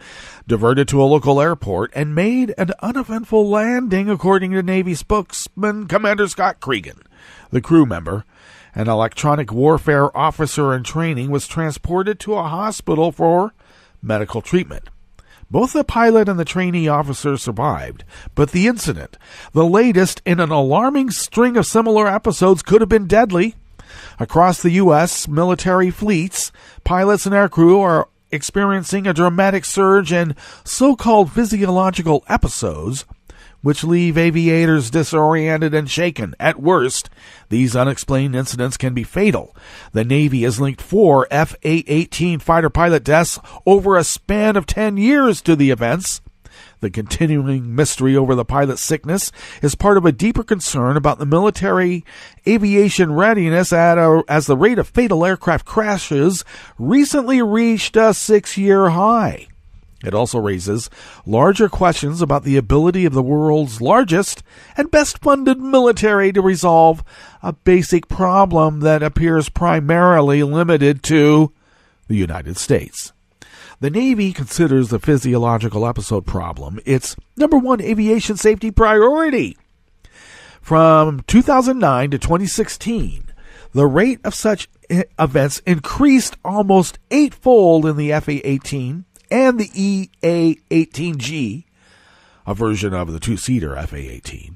diverted to a local airport and made an uneventful landing, according to Navy spokesman Commander Scott Cregan. The crew member, an electronic warfare officer in training, was transported to a hospital for medical treatment. Both the pilot and the trainee officer survived, but the incident, the latest in an alarming string of similar episodes, could have been deadly. Across the U.S. military fleets, pilots and aircrew are experiencing a dramatic surge in so-called physiological episodes, which leave aviators disoriented and shaken. At worst, these unexplained incidents can be fatal. The Navy has linked 4 F-A-18 fighter pilot deaths over a span of 10 years to the events. The continuing mystery over the pilot's sickness is part of a deeper concern about the military aviation readiness as the rate of fatal aircraft crashes recently reached a 6-year high. It also raises larger questions about the ability of the world's largest and best-funded military to resolve a basic problem that appears primarily limited to the United States. The Navy considers the physiological episode problem its number one aviation safety priority. From 2009 to 2016, the rate of such events increased almost 8-fold in the FA-18 and the EA-18G, a version of the two-seater FA-18.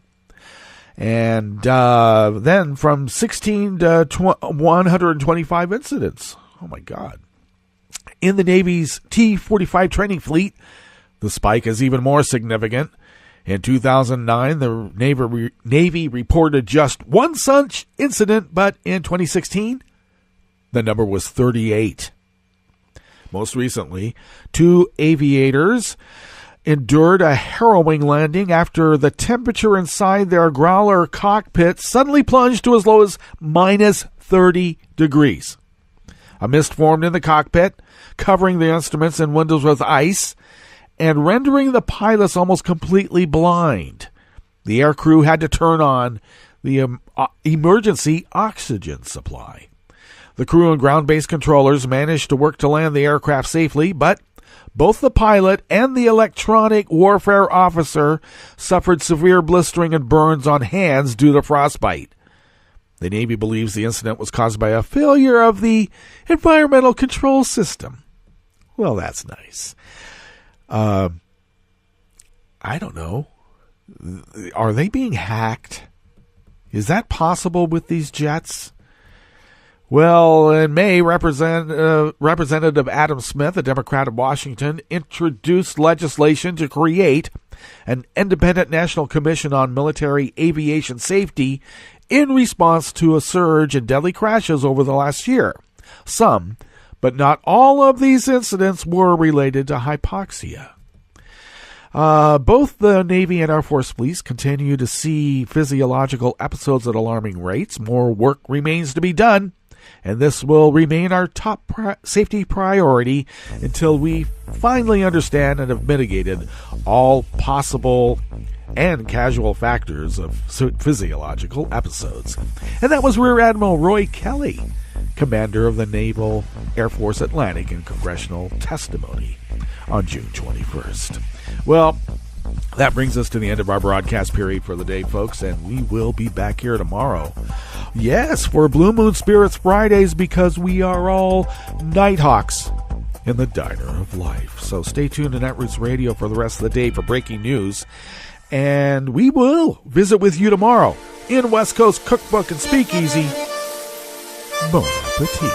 And then from 16 to 125 incidents. Oh, my God. In the Navy's T-45 training fleet, the spike is even more significant. In 2009, the Navy reported just one such incident, but in 2016, the number was 38. Most recently, 2 aviators endured a harrowing landing after the temperature inside their Growler cockpit suddenly plunged to as low as minus 30 degrees. A mist formed in the cockpit, covering the instruments and windows with ice, and rendering the pilots almost completely blind. The aircrew had to turn on the emergency oxygen supply. The crew and ground-based controllers managed to work to land the aircraft safely, but both the pilot and the electronic warfare officer suffered severe blistering and burns on hands due to frostbite. The Navy believes the incident was caused by a failure of the environmental control system. Well, that's nice. I don't know. Are they being hacked? Is that possible with these jets? Well, in May, Representative Adam Smith, a Democrat of Washington, introduced legislation to create an independent national commission on military aviation safety in response to a surge in deadly crashes over the last year. Some, but not all of these incidents were related to hypoxia. Both the Navy and Air Force fleets continue to see physiological episodes at alarming rates. More work remains to be done, and this will remain our top safety priority until we finally understand and have mitigated all possible and casual factors of physiological episodes. And that was Rear Admiral Roy Kelly, commander of the Naval Air Force Atlantic, in congressional testimony on June 21st. Well, that brings us to the end of our broadcast period for the day, folks, and we will be back here tomorrow. Yes, for Blue Moon Spirits Fridays, because we are all Nighthawks in the Diner of Life. So stay tuned to Netroots Radio for the rest of the day for breaking news And we will visit with you tomorrow in West Coast Cookbook and Speakeasy. Bon appetit.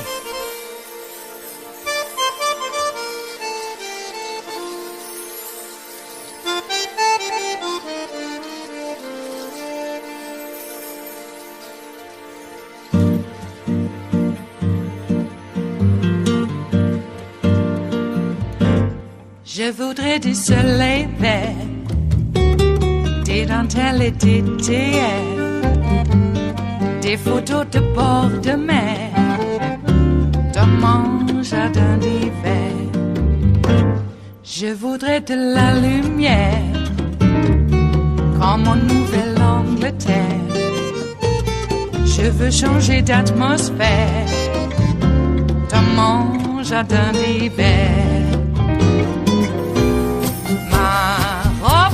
Je voudrais du soleil vert, des dentelles et des théières, des photos de bord de mer, dans mon jardin d'hiver. Je voudrais de la lumière, comme en Nouvelle-Angleterre. Je veux changer d'atmosphère, dans mon jardin d'hiver.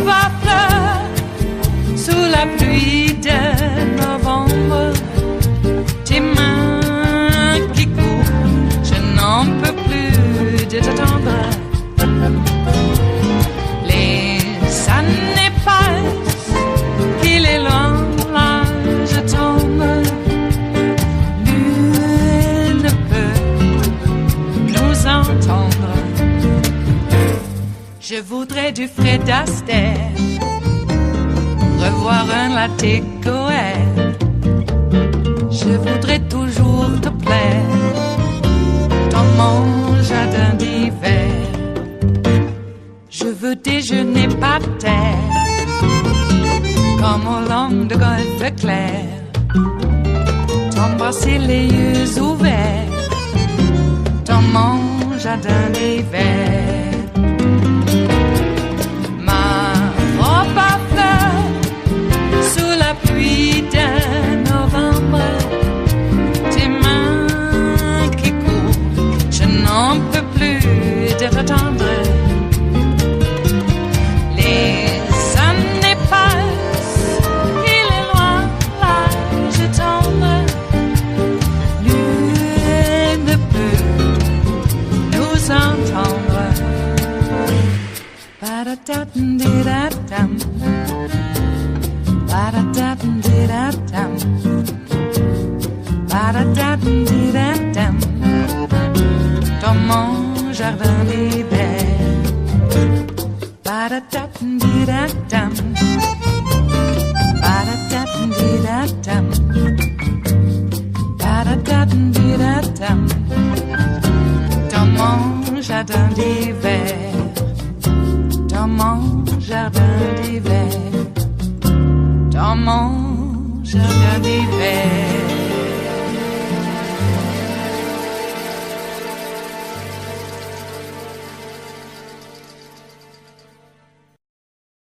Ma fleur sous la pluie de novembre, tes mains qui courent, je n'en peux plus de t'attendre. Les années passent, qu'il est loin, là je tombe. Nul ne peut nous entendre. Je voudrais du Fred Astaire, revoir un latte Goël. Je voudrais toujours te plaire dans mon jardin d'hiver. Je veux déjeuner par terre, comme au long de golfe clair, t'embrasser les yeux ouverts dans mon jardin d'hiver. Pluie de novembre, tes mains qui courent, je n'en peux plus de t'attendre. Les années passent, il est loin, là je tombe. Nul ne peut nous entendre. Ba-da-da-dum-di-da-dum. Ba-da-da-dum-di-da-dum. Ba-da-da-dum-di-da-dum. Dans mon jardin d'hiver. Ba-da-da-dum-di-da-dum. Ba-da-da-dum-di-da-dum. Ba-da-da-dum-di-da-dum. Dans mon jardin d'hiver. Dans mon jardin d'hiver. Dans mon jardin d'hiver.